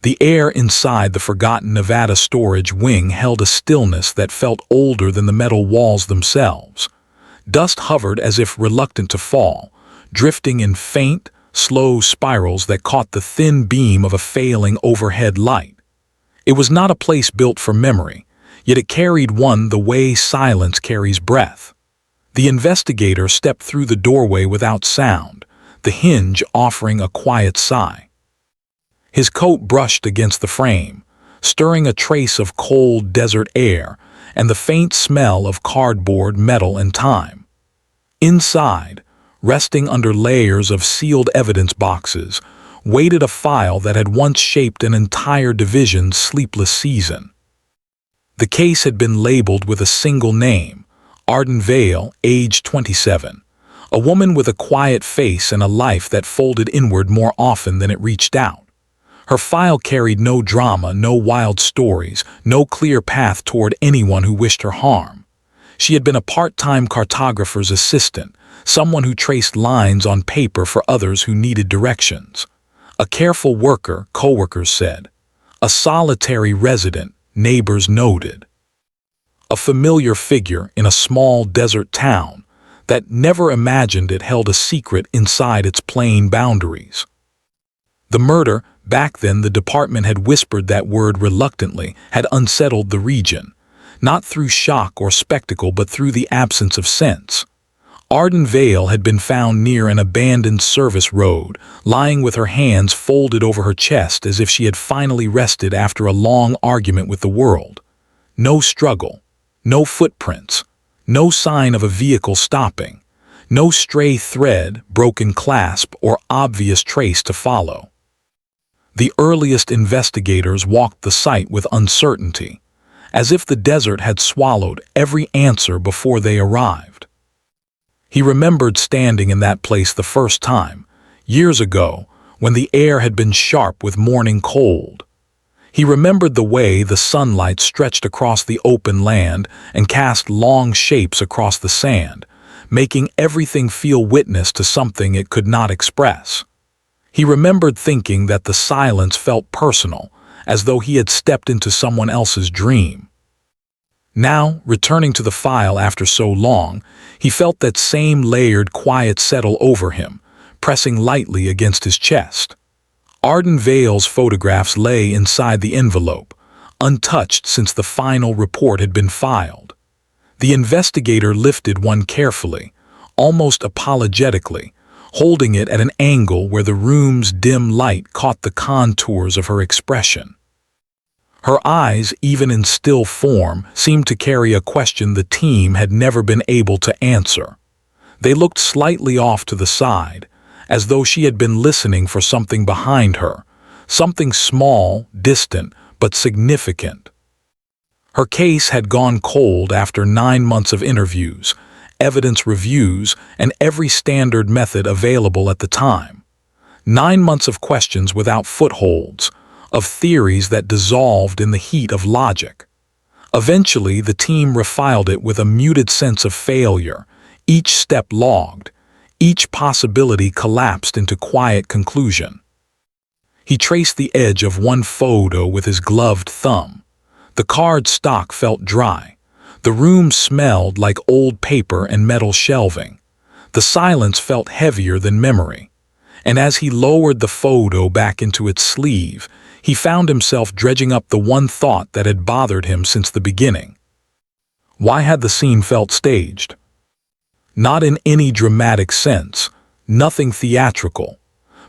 The air inside the forgotten Nevada storage wing held a stillness that felt older than the metal walls themselves. Dust hovered as if reluctant to fall, drifting in faint, slow spirals that caught the thin beam of a failing overhead light. It was not a place built for memory, yet it carried one the way silence carries breath. The investigator stepped through the doorway without sound, the hinge offering a quiet sigh. His coat brushed against the frame, stirring a trace of cold desert air and the faint smell of cardboard, metal, and time. Inside, resting under layers of sealed evidence boxes, waited a file that had once shaped an entire division's sleepless season. The case had been labeled with a single name, Arden Vale, age 27, a woman with a quiet face and a life that folded inward more often than it reached out. Her file carried no drama, no wild stories, no clear path toward anyone who wished her harm. She had been a part-time cartographer's assistant, someone who traced lines on paper for others who needed directions. A careful worker, coworkers said. A solitary resident, neighbors noted. A familiar figure in a small desert town that never imagined it held a secret inside its plain boundaries. The murder, back then the department had whispered that word reluctantly, had unsettled the region, not through shock or spectacle but through the absence of sense. Arden Vale had been found near an abandoned service road, lying with her hands folded over her chest as if she had finally rested after a long argument with the world. No struggle, no footprints, no sign of a vehicle stopping, no stray thread, broken clasp, or obvious trace to follow. The earliest investigators walked the site with uncertainty, as if the desert had swallowed every answer before they arrived. He remembered standing in that place the first time, years ago, when the air had been sharp with morning cold. He remembered the way the sunlight stretched across the open land and cast long shapes across the sand, making everything feel witness to something it could not express. He remembered thinking that the silence felt personal, as though he had stepped into someone else's dream. Now, returning to the file after so long, he felt that same layered quiet settle over him, pressing lightly against his chest. Arden Vale's photographs lay inside the envelope, untouched since the final report had been filed. The investigator lifted one carefully, almost apologetically, holding it at an angle where the room's dim light caught the contours of her expression. Her eyes, even in still form, seemed to carry a question the team had never been able to answer. They looked slightly off to the side, as though she had been listening for something behind her, something small, distant, but significant. Her case had gone cold after 9 months of interviews, evidence reviews, and every standard method available at the time. 9 months of questions without footholds, of theories that dissolved in the heat of logic. Eventually, the team refiled it with a muted sense of failure, each step logged, each possibility collapsed into quiet conclusion. He traced the edge of one photo with his gloved thumb. The card stock felt dry. The room smelled like old paper and metal shelving. The silence felt heavier than memory. And as he lowered the photo back into its sleeve, he found himself dredging up the one thought that had bothered him since the beginning. Why had the scene felt staged? Not in any dramatic sense, nothing theatrical,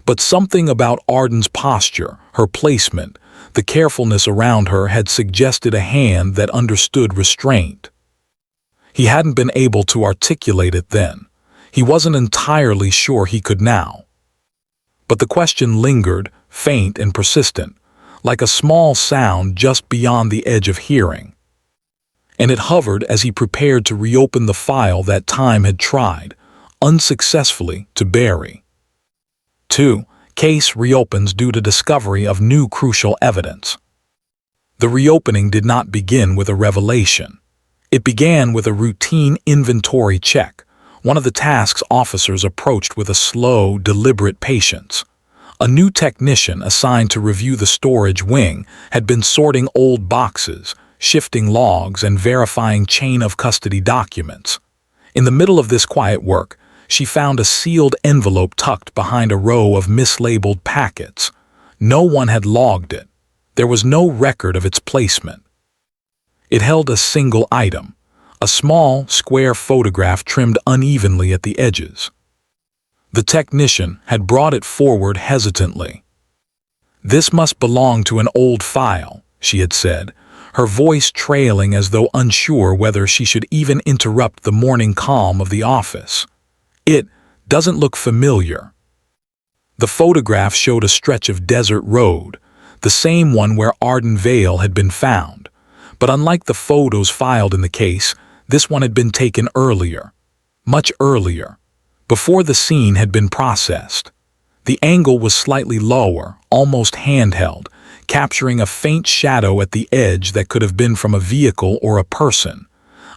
but something about Arden's posture, her placement, the carefulness around her had suggested a hand that understood restraint. He hadn't been able to articulate it then. He wasn't entirely sure he could now. But the question lingered, faint and persistent, like a small sound just beyond the edge of hearing. And it hovered as he prepared to reopen the file that time had tried, unsuccessfully, to bury. 2. Case reopens due to discovery of new crucial evidence. The reopening did not begin with a revelation. It began with a routine inventory check, one of the tasks officers approached with a slow, deliberate patience. A new technician assigned to review the storage wing had been sorting old boxes, shifting logs, and verifying chain of custody documents. In the middle of this quiet work, she found a sealed envelope tucked behind a row of mislabeled packets. No one had logged it. There was no record of its placement. It held a single item, a small, square photograph trimmed unevenly at the edges. The technician had brought it forward hesitantly. "This must belong to an old file," she had said, her voice trailing as though unsure whether she should even interrupt the morning calm of the office. "It doesn't look familiar." The photograph showed a stretch of desert road, the same one where Arden Vale had been found. But unlike the photos filed in the case, this one had been taken earlier, much earlier, before the scene had been processed. The angle was slightly lower, almost handheld, capturing a faint shadow at the edge that could have been from a vehicle or a person,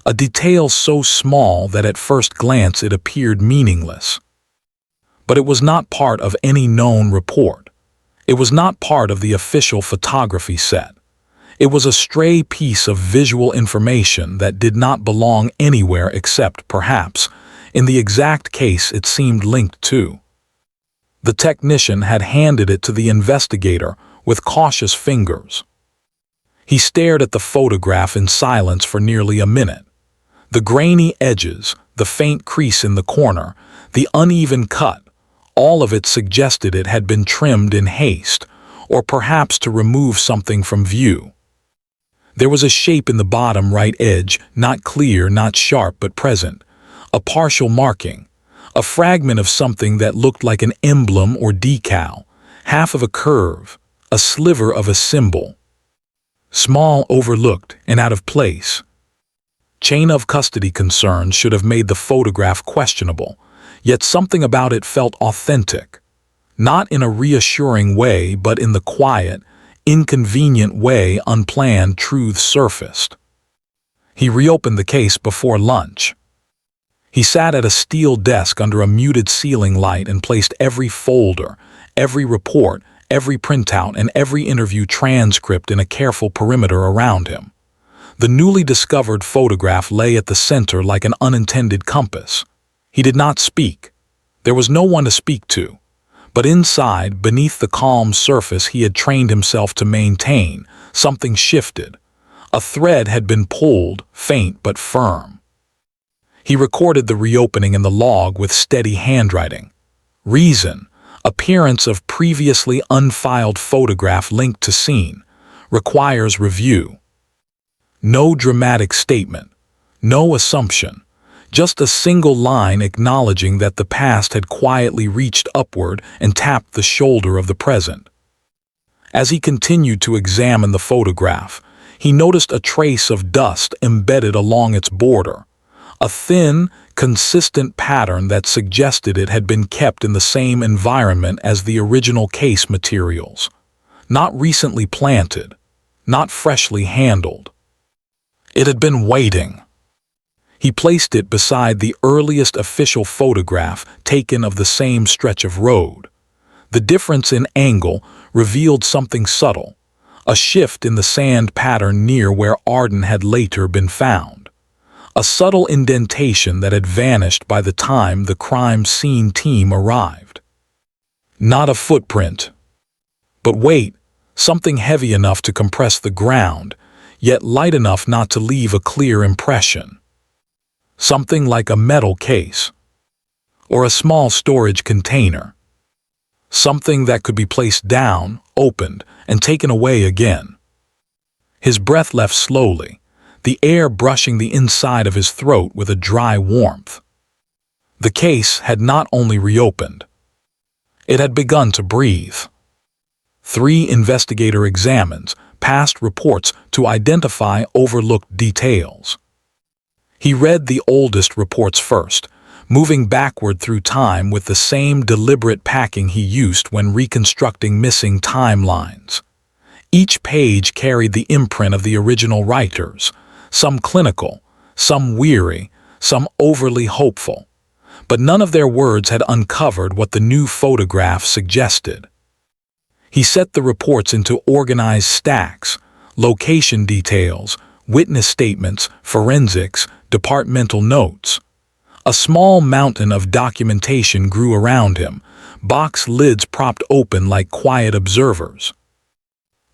a detail so small that at first glance it appeared meaningless. But it was not part of any known report. It was not part of the official photography set. It was a stray piece of visual information that did not belong anywhere except, perhaps, in the exact case it seemed linked to. The technician had handed it to the investigator with cautious fingers. He stared at the photograph in silence for nearly a minute. The grainy edges, the faint crease in the corner, the uneven cut, all of it suggested it had been trimmed in haste, or perhaps to remove something from view. There was a shape in the bottom right edge, not clear, not sharp, but present, a partial marking, a fragment of something that looked like an emblem or decal, half of a curve, a sliver of a symbol. Small, overlooked, and out of place. Chain of custody concerns should have made the photograph questionable, yet something about it felt authentic. Not in a reassuring way, but in the quiet, inconvenient way unplanned truth surfaced. He reopened the case before lunch. He sat at a steel desk under a muted ceiling light and placed every folder, every report, every printout, and every interview transcript in a careful perimeter around him. The newly discovered photograph lay at the center like an unintended compass. He did not speak. There was no one to speak to. But inside, beneath the calm surface he had trained himself to maintain, something shifted. A thread had been pulled, faint but firm. He recorded the reopening in the log with steady handwriting. Reason: appearance of previously unfiled photograph linked to scene. Requires review. No dramatic statement. No assumption. Just a single line acknowledging that the past had quietly reached upward and tapped the shoulder of the present. As he continued to examine the photograph, he noticed a trace of dust embedded along its border. A thin, consistent pattern that suggested it had been kept in the same environment as the original case materials. Not recently planted, not freshly handled. It had been waiting. He placed it beside the earliest official photograph taken of the same stretch of road. The difference in angle revealed something subtle, a shift in the sand pattern near where Arden had later been found. A subtle indentation that had vanished by the time the crime scene team arrived. Not a footprint. But wait, something heavy enough to compress the ground, yet light enough not to leave a clear impression. Something like a metal case. Or a small storage container. Something that could be placed down, opened, and taken away again. His breath left slowly, the air brushing the inside of his throat with a dry warmth. The case had not only reopened. It had begun to breathe. 3 investigator examines, past reports to identify overlooked details. He read the oldest reports first, moving backward through time with the same deliberate packing he used when reconstructing missing timelines. Each page carried the imprint of the original writers, some clinical, some weary, some overly hopeful. But none of their words had uncovered what the new photograph suggested. He set the reports into organized stacks: location details, witness statements, forensics, departmental notes. A small mountain of documentation grew around him, box lids propped open like quiet observers.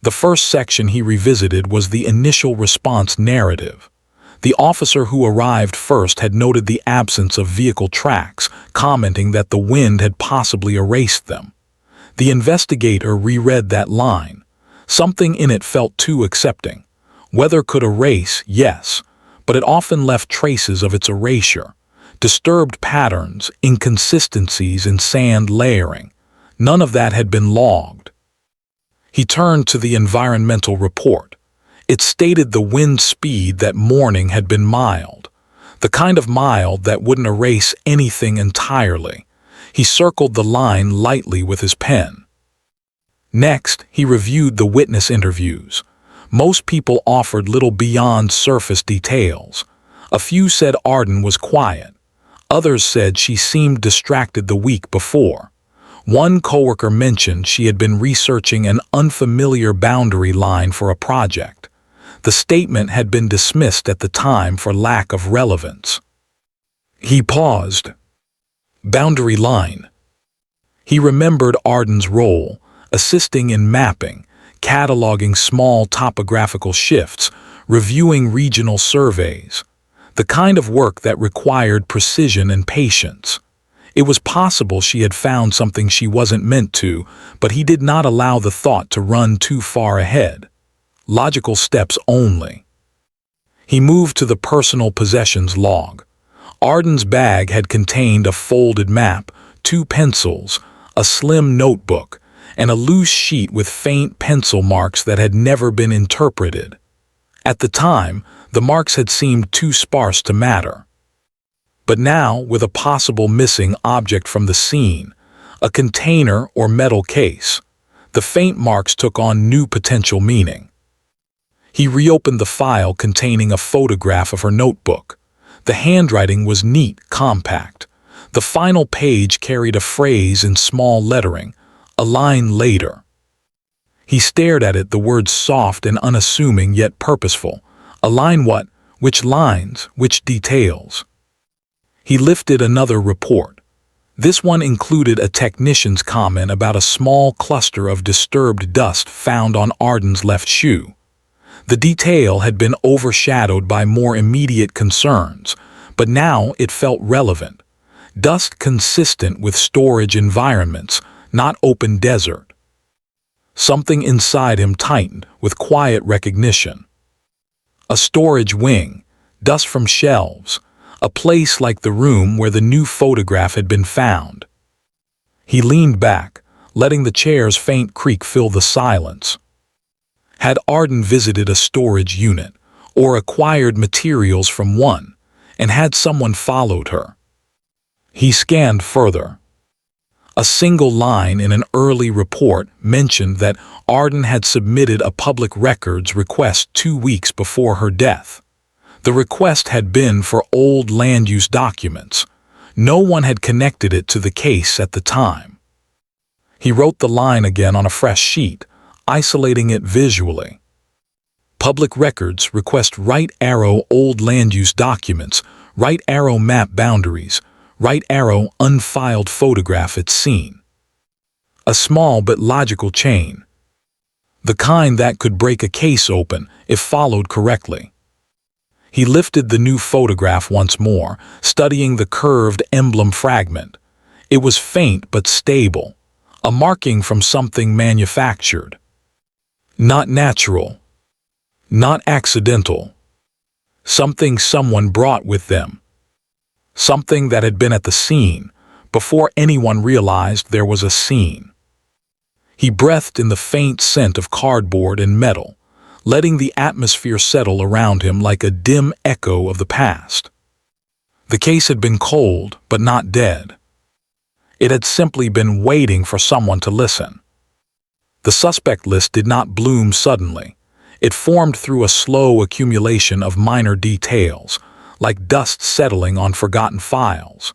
The first section he revisited was the initial response narrative. The officer who arrived first had noted the absence of vehicle tracks, commenting that the wind had possibly erased them. The investigator reread that line. Something in it felt too accepting. Weather could erase, yes, but it often left traces of its erasure. Disturbed patterns, inconsistencies in sand layering. None of that had been logged. He turned to the environmental report. It stated the wind speed that morning had been mild, the kind of mild that wouldn't erase anything entirely. He circled the line lightly with his pen. Next, he reviewed the witness interviews. Most people offered little beyond surface details. A few said Arden was quiet. Others said she seemed distracted the week before. One coworker mentioned she had been researching an unfamiliar boundary line for a project. The statement had been dismissed at the time for lack of relevance. He paused. Boundary line. He remembered Arden's role, assisting in mapping, cataloging small topographical shifts, reviewing regional surveys. The kind of work that required precision and patience. It was possible she had found something she wasn't meant to, but he did not allow the thought to run too far ahead. Logical steps only. He moved to the personal possessions log. Arden's bag had contained a folded map, 2 pencils, a slim notebook, and a loose sheet with faint pencil marks that had never been interpreted. At the time, the marks had seemed too sparse to matter. But now, with a possible missing object from the scene, a container or metal case, the faint marks took on new potential meaning. He reopened the file containing a photograph of her notebook. The handwriting was neat, compact. The final page carried a phrase in small lettering, a line later. He stared at it, the words soft and unassuming yet purposeful. A line what? Which lines? Which details? He lifted another report. This one included a technician's comment about a small cluster of disturbed dust found on Arden's left shoe. The detail had been overshadowed by more immediate concerns, but now it felt relevant. Dust consistent with storage environments, not open desert. Something inside him tightened with quiet recognition. A storage wing, dust from shelves, a place like the room where the new photograph had been found. He leaned back, letting the chair's faint creak fill the silence. Had Arden visited a storage unit, or acquired materials from one, and had someone followed her? He scanned further. A single line in an early report mentioned that Arden had submitted a public records request 2 weeks before her death. The request had been for old land use documents. No one had connected it to the case at the time. He wrote the line again on a fresh sheet, isolating it visually. Public records request right arrow old land use documents, right arrow map boundaries, right arrow unfiled photograph at scene. A small but logical chain. The kind that could break a case open if followed correctly. He lifted the new photograph once more, studying the curved emblem fragment. It was faint but stable, a marking from something manufactured. Not natural. Not accidental. Something someone brought with them. Something that had been at the scene before anyone realized there was a scene. He breathed in the faint scent of cardboard and metal, letting the atmosphere settle around him like a dim echo of the past. The case had been cold, but not dead. It had simply been waiting for someone to listen. The suspect list did not bloom suddenly. It formed through a slow accumulation of minor details, like dust settling on forgotten files.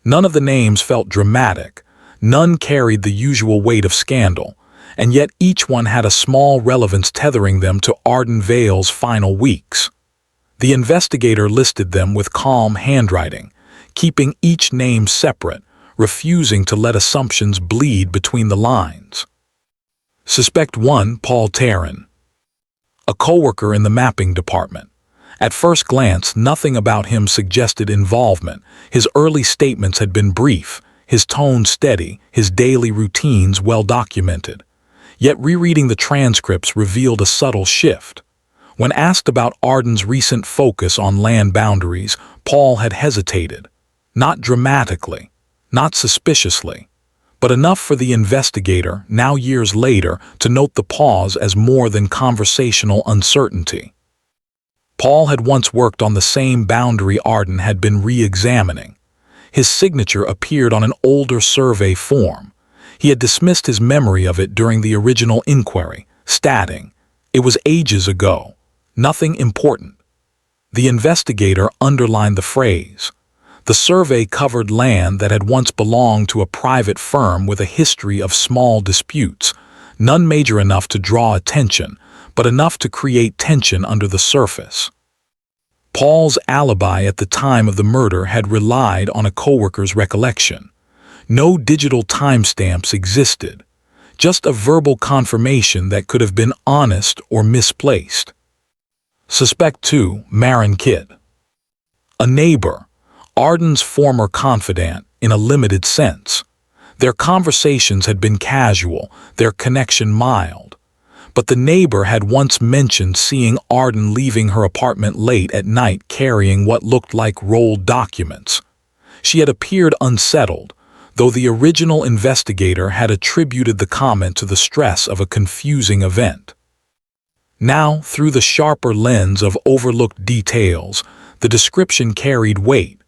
None of the names felt dramatic. None carried the usual weight of scandal, and yet each one had a small relevance tethering them to Arden Vale's final weeks. The investigator listed them with calm handwriting, keeping each name separate, refusing to let assumptions bleed between the lines. Suspect 1, Paul Tarrant, a coworker in the mapping department. At first glance, nothing about him suggested involvement. His early statements had been brief, his tone steady, his daily routines well documented. Yet rereading the transcripts revealed a subtle shift. When asked about Arden's recent focus on land boundaries, Paul had hesitated. Not dramatically, not suspiciously, but enough for the investigator, now years later, to note the pause as more than conversational uncertainty. Paul had once worked on the same boundary Arden had been re-examining. His signature appeared on an older survey form. He had dismissed his memory of it during the original inquiry, stating, "It was ages ago. Nothing important." The investigator underlined the phrase. The survey covered land that had once belonged to a private firm with a history of small disputes, none major enough to draw attention, but enough to create tension under the surface. Paul's alibi at the time of the murder had relied on a coworker's recollection. No digital timestamps existed, just a verbal confirmation that could have been honest or misplaced. Suspect 2, Marin Kidd, a neighbor, Arden's former confidant in a limited sense. Their conversations had been casual, their connection mild. But the neighbor had once mentioned seeing Arden leaving her apartment late at night carrying what looked like rolled documents. She had appeared unsettled, though the original investigator had attributed the comment to the stress of a confusing event. Now, through the sharper lens of overlooked details, the description carried weight.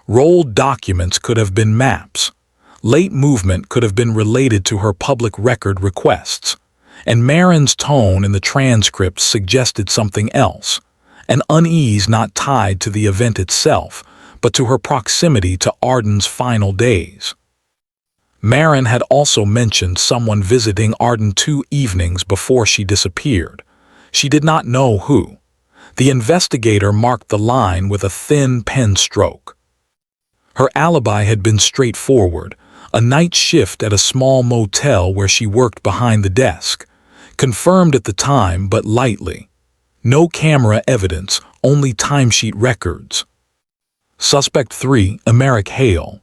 Rolled documents could have been maps. Late movement could have been related to her public record requests. And Marin's tone in the transcripts suggested something else, an unease not tied to the event itself, but to her proximity to Arden's final days. Marin had also mentioned someone visiting Arden 2 evenings before she disappeared. She did not know who. The investigator marked the line with a thin pen stroke. Her alibi had been straightforward, a night shift at a small motel where she worked behind the desk. Confirmed at the time, but lightly. No camera evidence, only timesheet records. Suspect 3, Emeric Hale,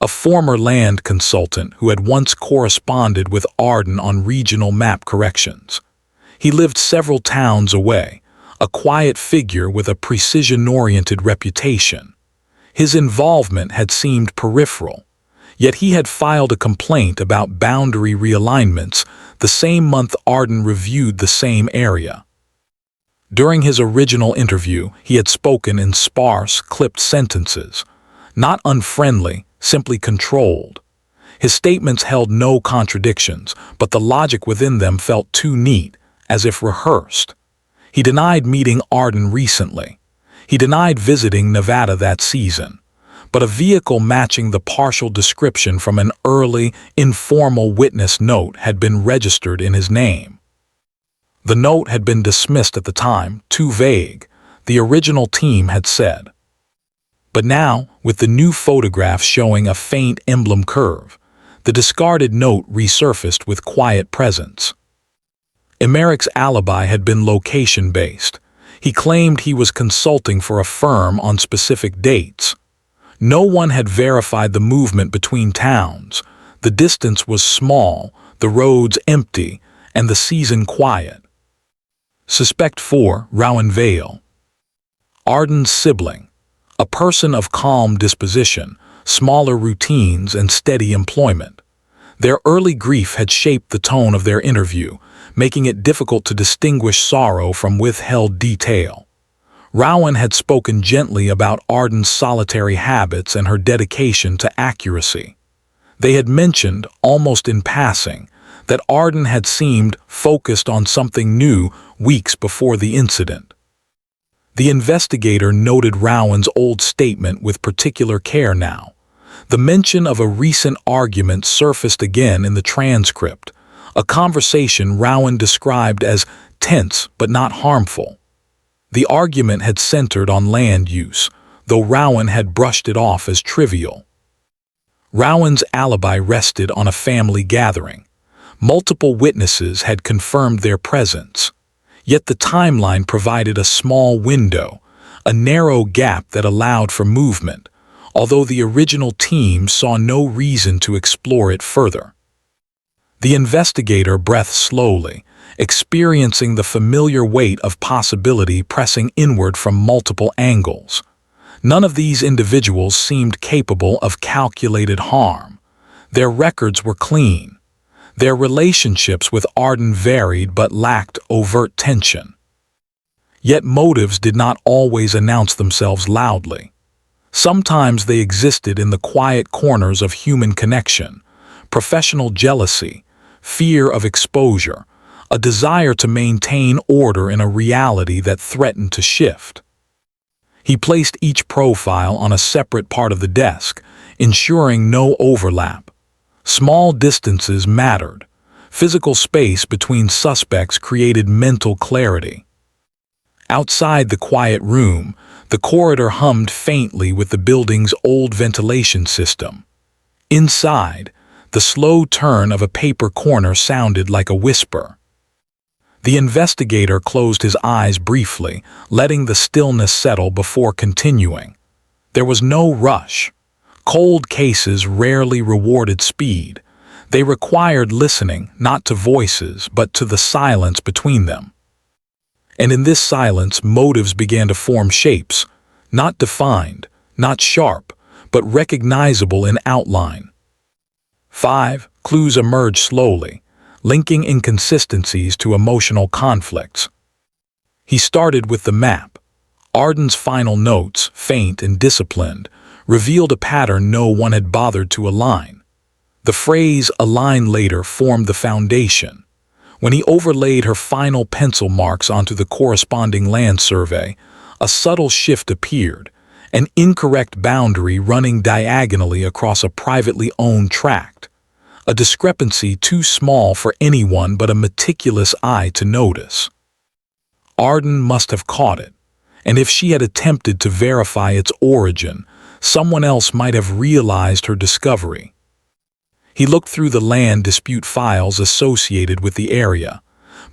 a former land consultant who had once corresponded with Arden on regional map corrections. He lived several towns away, a quiet figure with a precision-oriented reputation. His involvement had seemed peripheral. Yet he had filed a complaint about boundary realignments the same month Arden reviewed the same area. During his original interview, he had spoken in sparse, clipped sentences. Not unfriendly, simply controlled. His statements held no contradictions, but the logic within them felt too neat, as if rehearsed. He denied meeting Arden recently. He denied visiting Nevada that season. But a vehicle matching the partial description from an early, informal witness note had been registered in his name. The note had been dismissed at the time, too vague, the original team had said. But now, with the new photograph showing a faint emblem curve, the discarded note resurfaced with quiet presence. Emeric's alibi had been location-based. He claimed he was consulting for a firm on specific dates. No one had verified the movement between towns. The distance was small, the roads empty, and the season quiet. Suspect 4, Arden Vale, Arden's sibling, a person of calm disposition, smaller routines, and steady employment. Their early grief had shaped the tone of their interview, making it difficult to distinguish sorrow from withheld detail. Rowan had spoken gently about Arden's solitary habits and her dedication to accuracy. They had mentioned, almost in passing, that Arden had seemed focused on something new weeks before the incident. The investigator noted Rowan's old statement with particular care now. The mention of a recent argument surfaced again in the transcript, a conversation Rowan described as tense but not harmful. The argument had centered on land use, though Rowan had brushed it off as trivial. Rowan's alibi rested on a family gathering. Multiple witnesses had confirmed their presence. Yet the timeline provided a small window, a narrow gap that allowed for movement, although the original team saw no reason to explore it further. The investigator breathed slowly, experiencing the familiar weight of possibility pressing inward from multiple angles. None of these individuals seemed capable of calculated harm. Their records were clean. Their relationships with Arden varied but lacked overt tension. Yet motives did not always announce themselves loudly. Sometimes they existed in the quiet corners of human connection: professional jealousy, fear of exposure, a desire to maintain order in a reality that threatened to shift. He placed each profile on a separate part of the desk, ensuring no overlap. Small distances mattered. Physical space between suspects created mental clarity. Outside the quiet room, the corridor hummed faintly with the building's old ventilation system. Inside, the slow turn of a paper corner sounded like a whisper. The investigator closed his eyes briefly, letting the stillness settle before continuing. There was no rush. Cold cases rarely rewarded speed. They required listening, not to voices, but to the silence between them. And in this silence, motives began to form shapes, not defined, not sharp, but recognizable in outline. 5 clues emerged slowly, linking inconsistencies to emotional conflicts. He started with the map. Arden's final notes, faint and disciplined, revealed a pattern no one had bothered to align. The phrase "align later" formed the foundation. When he overlaid her final pencil marks onto the corresponding land survey, a subtle shift appeared, an incorrect boundary running diagonally across a privately owned tract, a discrepancy too small for anyone but a meticulous eye to notice. Arden must have caught it, and if she had attempted to verify its origin, someone else might have realized her discovery. He looked through the land dispute files associated with the area.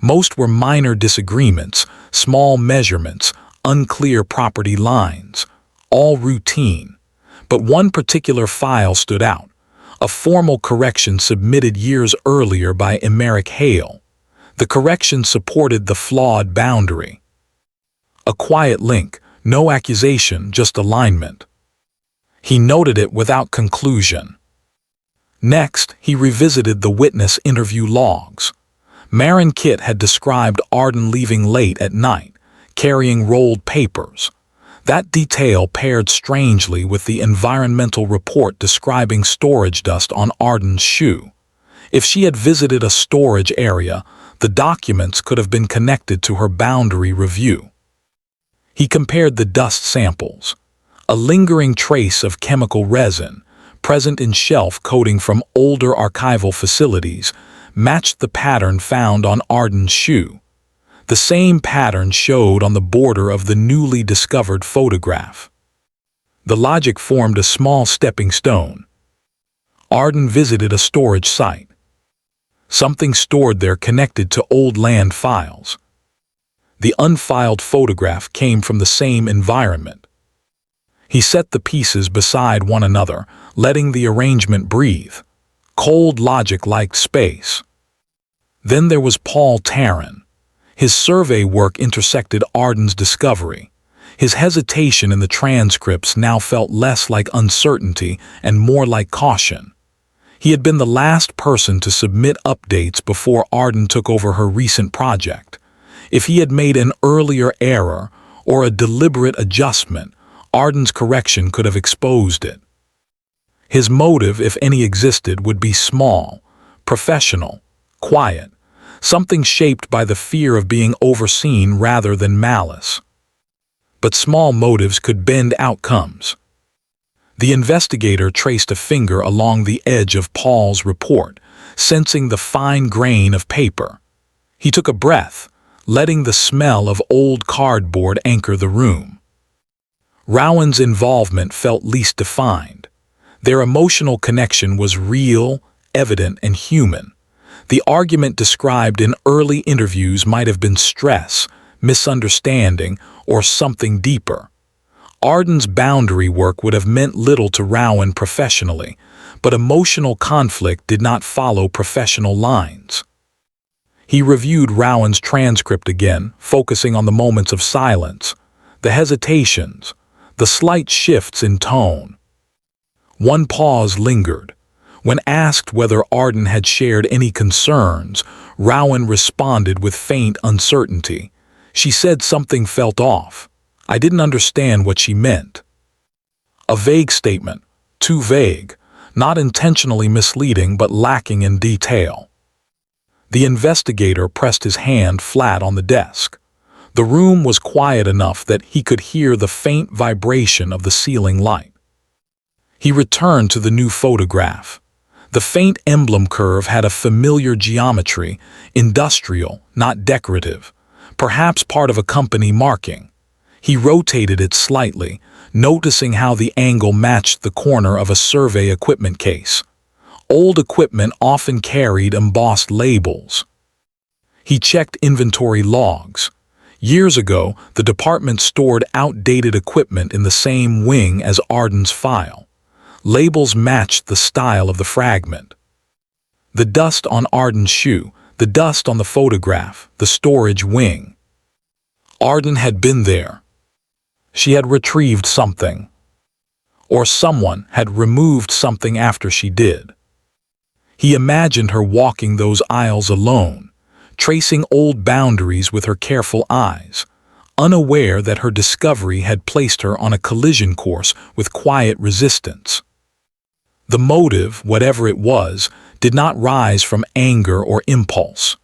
Most were minor disagreements, small measurements, unclear property lines, all routine. But one particular file stood out, a formal correction submitted years earlier by Emerick Hale. The correction supported the flawed boundary. A quiet link, no accusation, just alignment. He noted it without conclusion. Next, he revisited the witness interview logs. Marin Kit had described Arden leaving late at night, carrying rolled papers. That detail paired strangely with the environmental report describing storage dust on Arden's shoe. If she had visited a storage area, the documents could have been connected to her boundary review. He compared the dust samples. A lingering trace of chemical resin, present in shelf coating from older archival facilities, matched the pattern found on Arden's shoe. The same pattern showed on the border of the newly discovered photograph. The logic formed a small stepping stone. Arden visited a storage site. Something stored there connected to old land files. The unfiled photograph came from the same environment. He set the pieces beside one another, letting the arrangement breathe. Cold logic liked space. Then there was Paul Tarrant. His survey work intersected Arden's discovery. His hesitation in the transcripts now felt less like uncertainty and more like caution. He had been the last person to submit updates before Arden took over her recent project. If he had made an earlier error or a deliberate adjustment, Arden's correction could have exposed it. His motive, if any existed, would be small, professional, quiet, something shaped by the fear of being overseen rather than malice. But small motives could bend outcomes. The investigator traced a finger along the edge of Paul's report, sensing the fine grain of paper. He took a breath, letting the smell of old cardboard anchor the room. Rowan's involvement felt least defined. Their emotional connection was real, evident, and human. The argument described in early interviews might have been stress, misunderstanding, or something deeper. Arden's boundary work would have meant little to Rowan professionally, but emotional conflict did not follow professional lines. He reviewed Rowan's transcript again, focusing on the moments of silence, the hesitations, the slight shifts in tone. One pause lingered. When asked whether Arden had shared any concerns, Rowan responded with faint uncertainty. She said something felt off. I didn't understand what she meant. A vague statement, too vague, not intentionally misleading but lacking in detail. The investigator pressed his hand flat on the desk. The room was quiet enough that he could hear the faint vibration of the ceiling light. He returned to the new photograph. The faint emblem curve had a familiar geometry, industrial, not decorative, perhaps part of a company marking. He rotated it slightly, noticing how the angle matched the corner of a survey equipment case. Old equipment often carried embossed labels. He checked inventory logs. Years ago, the department stored outdated equipment in the same wing as Arden's file. Labels matched the style of the fragment. The dust on Arden's shoe, the dust on the photograph, the storage wing. Arden had been there. She had retrieved something. Or someone had removed something after she did. He imagined her walking those aisles alone, tracing old boundaries with her careful eyes, unaware that her discovery had placed her on a collision course with quiet resistance. The motive, whatever it was, did not rise from anger or impulse.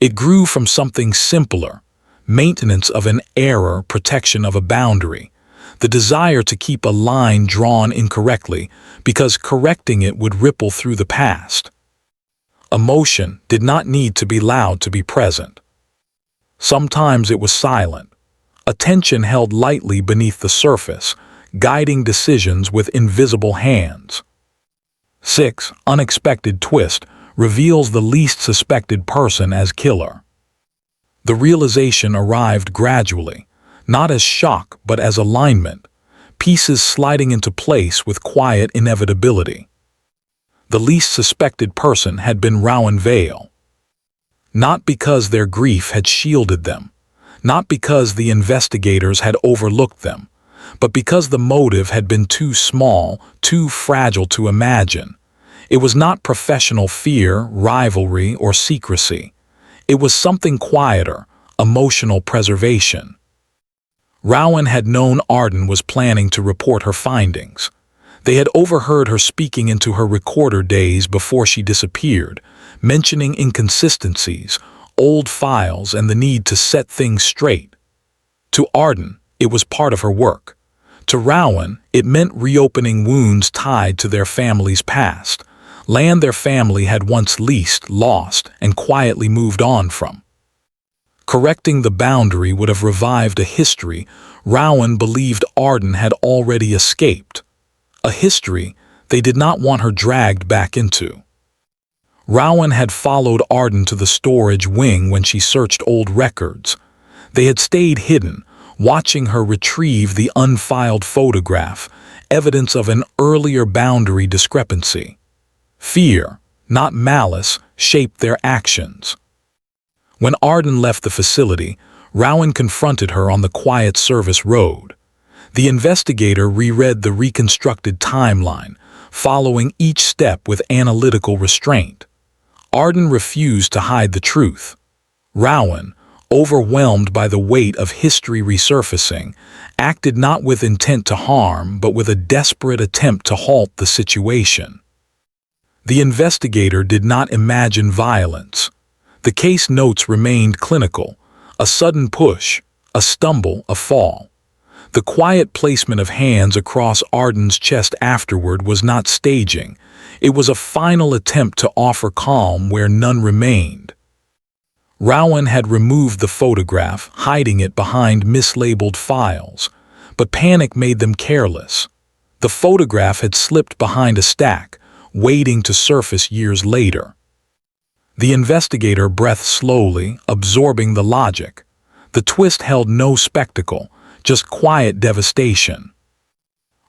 It grew from something simpler, maintenance of an error, protection of a boundary, the desire to keep a line drawn incorrectly because correcting it would ripple through the past. Emotion did not need to be loud to be present. Sometimes it was silent, attention held lightly beneath the surface, guiding decisions with invisible hands. 6. Unexpected twist reveals the least suspected person as killer. The realization arrived gradually, not as shock but as alignment, pieces sliding into place with quiet inevitability. The least suspected person had been Arden Vale. Not because their grief had shielded them, not because the investigators had overlooked them, but because the motive had been too small, too fragile to imagine. It was not professional fear, rivalry, or secrecy. It was something quieter, emotional preservation. Rowan had known Arden was planning to report her findings. They had overheard her speaking into her recorder days before she disappeared, mentioning inconsistencies, old files, and the need to set things straight. To Arden, it was part of her work. To Rowan, it meant reopening wounds tied to their family's past, land their family had once leased, lost, and quietly moved on from. Correcting the boundary would have revived a history Rowan believed Arden had already escaped. A history they did not want her dragged back into. Rowan had followed Arden to the storage wing when she searched old records. They had stayed hidden, watching her retrieve the unfiled photograph, evidence of an earlier boundary discrepancy. Fear, not malice, shaped their actions. When Arden left the facility, Rowan confronted her on the quiet service road. The investigator reread the reconstructed timeline, following each step with analytical restraint. Arden refused to hide the truth. Rowan, overwhelmed by the weight of history resurfacing, acted not with intent to harm but with a desperate attempt to halt the situation. The investigator did not imagine violence. The case notes remained clinical, a sudden push, a stumble, a fall. The quiet placement of hands across Arden's chest afterward was not staging. It was a final attempt to offer calm where none remained. Rowan had removed the photograph, hiding it behind mislabeled files, but panic made them careless. The photograph had slipped behind a stack, waiting to surface years later. The investigator breathed slowly, absorbing the logic. The twist held no spectacle, just quiet devastation.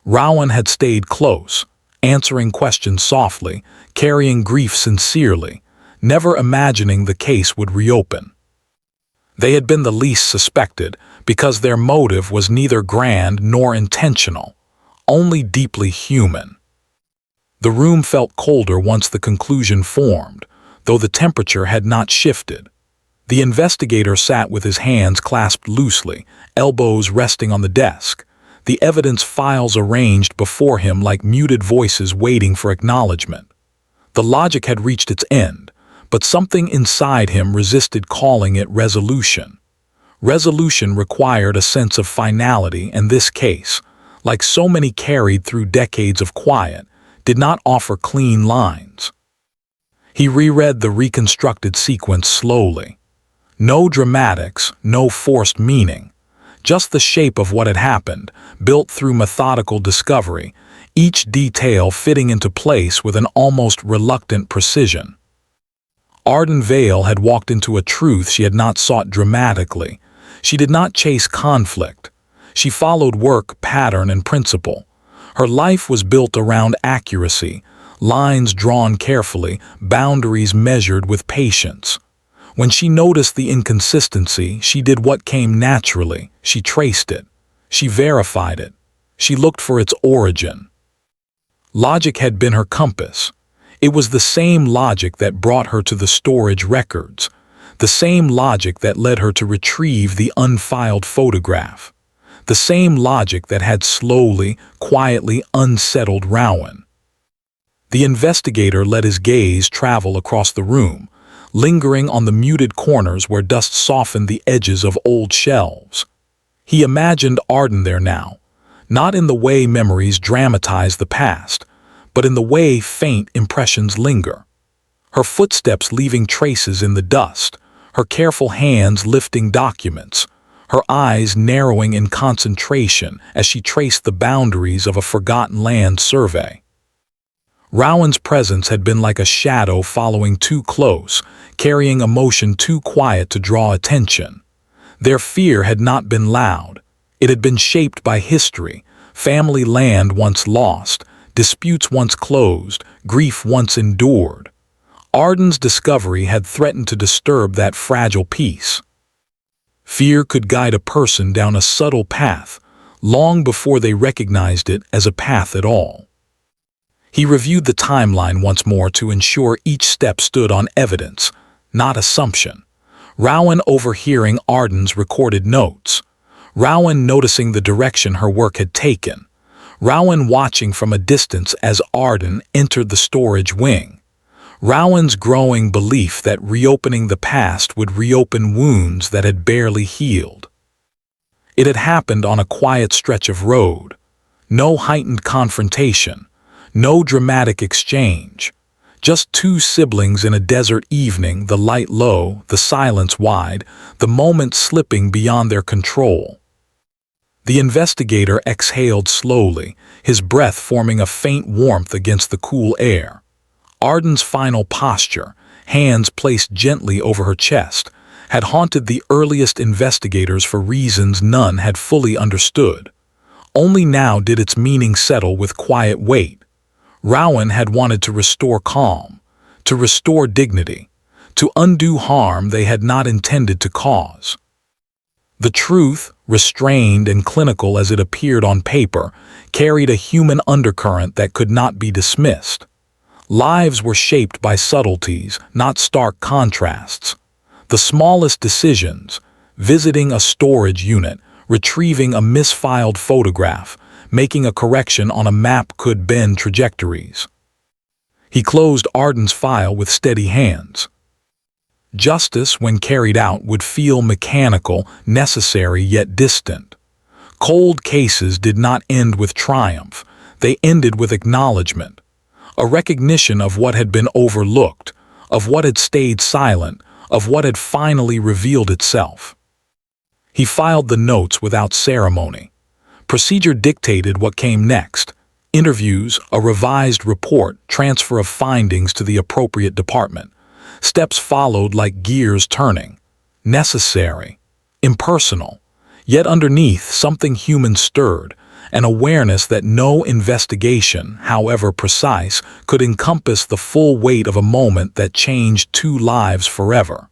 Rowan had stayed close, answering questions softly, carrying grief sincerely, never imagining the case would reopen. They had been the least suspected because their motive was neither grand nor intentional, only deeply human. The room felt colder once the conclusion formed, though the temperature had not shifted. The investigator sat with his hands clasped loosely, elbows resting on the desk, the evidence files arranged before him like muted voices waiting for acknowledgement. The logic had reached its end, but something inside him resisted calling it resolution. Resolution required a sense of finality, and this case, like so many carried through decades of quiet, did not offer clean lines. He reread the reconstructed sequence slowly. No dramatics, no forced meaning, just the shape of what had happened, built through methodical discovery, each detail fitting into place with an almost reluctant precision. Arden Vale had walked into a truth she had not sought dramatically. She did not chase conflict. She followed work, pattern, and principle. Her life was built around accuracy, lines drawn carefully, boundaries measured with patience. When she noticed the inconsistency, she did what came naturally. She traced it. She verified it. She looked for its origin. Logic had been her compass. It was the same logic that brought her to the storage records, the same logic that led her to retrieve the unfiled photograph, the same logic that had slowly, quietly unsettled Rowan. The investigator let his gaze travel across the room, lingering on the muted corners where dust softened the edges of old shelves. He imagined Arden there now, not in the way memories dramatize the past, but in the way faint impressions linger. Her footsteps leaving traces in the dust, her careful hands lifting documents, her eyes narrowing in concentration as she traced the boundaries of a forgotten land survey. Rowan's presence had been like a shadow following too close, carrying a motion too quiet to draw attention. Their fear had not been loud. It had been shaped by history, family land once lost, disputes once closed, grief once endured. Arden's discovery had threatened to disturb that fragile peace. Fear could guide a person down a subtle path, long before they recognized it as a path at all. He reviewed the timeline once more to ensure each step stood on evidence, not assumption. Rowan overhearing Arden's recorded notes. Rowan noticing the direction her work had taken. Rowan watching from a distance as Arden entered the storage wing. Rowan's growing belief that reopening the past would reopen wounds that had barely healed. It had happened on a quiet stretch of road. No heightened confrontation. No dramatic exchange. Just two siblings in a desert evening, the light low, the silence wide, the moment slipping beyond their control. The investigator exhaled slowly, his breath forming a faint warmth against the cool air. Arden's final posture, hands placed gently over her chest, had haunted the earliest investigators for reasons none had fully understood. Only now did its meaning settle with quiet weight. Rowan had wanted to restore calm, to restore dignity, to undo harm they had not intended to cause. The truth, restrained and clinical as it appeared on paper, carried a human undercurrent that could not be dismissed. Lives were shaped by subtleties, not stark contrasts. The smallest decisions, visiting a storage unit, retrieving a misfiled photograph, making a correction on a map could bend trajectories. He closed Arden's file with steady hands. Justice, when carried out, would feel mechanical, necessary yet distant. Cold cases did not end with triumph. They ended with acknowledgement, a recognition of what had been overlooked, of what had stayed silent, of what had finally revealed itself. He filed the notes without ceremony. Procedure dictated what came next: interviews, a revised report, transfer of findings to the appropriate department. Steps followed like gears turning. Necessary, impersonal, yet underneath something human stirred, an awareness that no investigation, however precise, could encompass the full weight of a moment that changed two lives forever.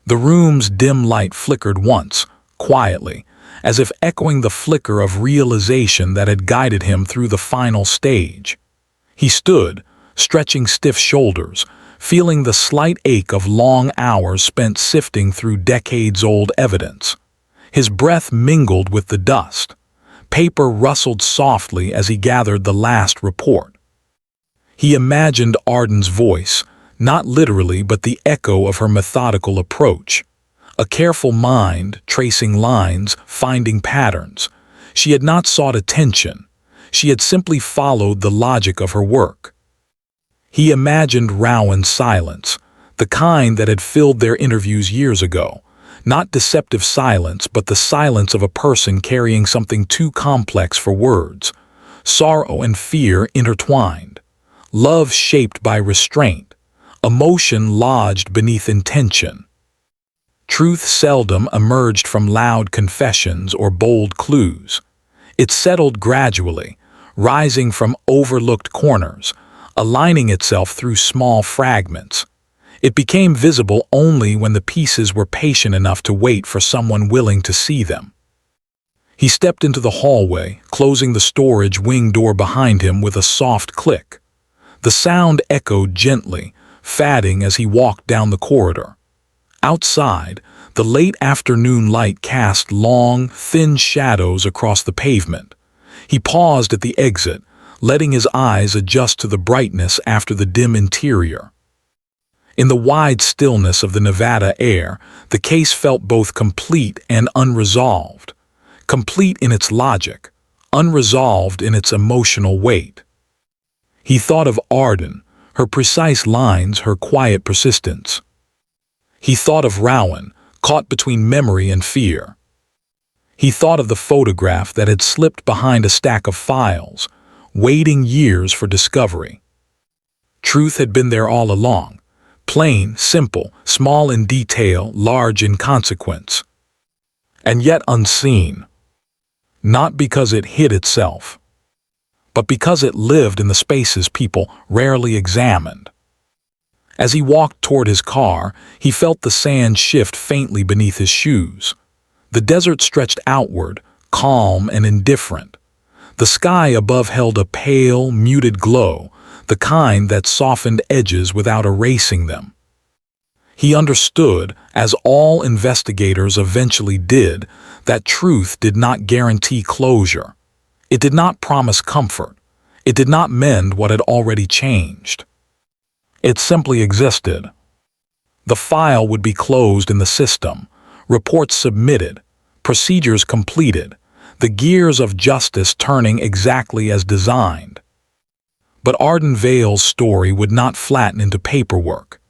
The room's dim light flickered once, quietly, as if echoing the flicker of realization that had guided him through the final stage. He stood, stretching stiff shoulders, feeling the slight ache of long hours spent sifting through decades-old evidence. His breath mingled with the dust. Paper rustled softly as he gathered the last report. He imagined Arden's voice, not literally but the echo of her methodical approach. A careful mind, tracing lines, finding patterns. She had not sought attention. She had simply followed the logic of her work. He imagined Rowan's silence, the kind that had filled their interviews years ago. Not deceptive silence, but the silence of a person carrying something too complex for words. Sorrow and fear intertwined. Love shaped by restraint. Emotion lodged beneath intention. Truth seldom emerged from loud confessions or bold clues. It settled gradually, rising from overlooked corners, aligning itself through small fragments. It became visible only when the pieces were patient enough to wait for someone willing to see them. He stepped into the hallway, closing the storage wing door behind him with a soft click. The sound echoed gently, fading as he walked down the corridor. Outside, the late afternoon light cast long, thin shadows across the pavement. He paused at the exit, letting his eyes adjust to the brightness after the dim interior. In the wide stillness of the Nevada air, the case felt both complete and unresolved. Complete in its logic, unresolved in its emotional weight. He thought of Arden, her precise lines, her quiet persistence. He thought of Rowan, caught between memory and fear. He thought of the photograph that had slipped behind a stack of files, waiting years for discovery. Truth had been there all along, plain, simple, small in detail, large in consequence. And yet unseen. Not because it hid itself, but because it lived in the spaces people rarely examined. As he walked toward his car, he felt the sand shift faintly beneath his shoes. The desert stretched outward, calm and indifferent. The sky above held a pale, muted glow, the kind that softened edges without erasing them. He understood, as all investigators eventually did, that truth did not guarantee closure. It did not promise comfort. It did not mend what had already changed. It simply existed. The file would be closed in the system, reports submitted, procedures completed, the gears of justice turning exactly as designed. But Arden Vale's story would not flatten into paperwork.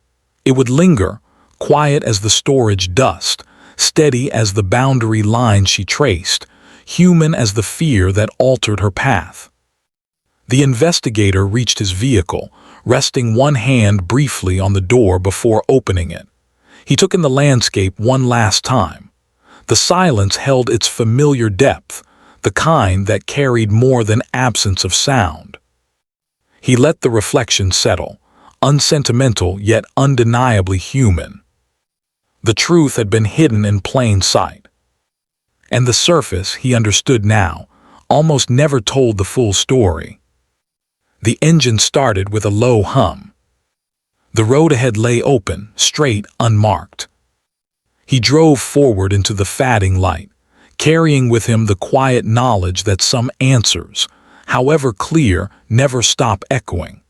It would linger, quiet as the storage dust, steady as the boundary lines she traced, human as the fear that altered her path. The investigator reached his vehicle, resting one hand briefly on the door before opening it. He took in the landscape one last time. The silence held its familiar depth, the kind that carried more than absence of sound. He let the reflection settle, unsentimental yet undeniably human. The truth had been hidden in plain sight. And the surface, he understood now, almost never told the full story. The engine started with a low hum. The road ahead lay open, straight, unmarked. He drove forward into the fading light, carrying with him the quiet knowledge that some answers, however clear, never stop echoing.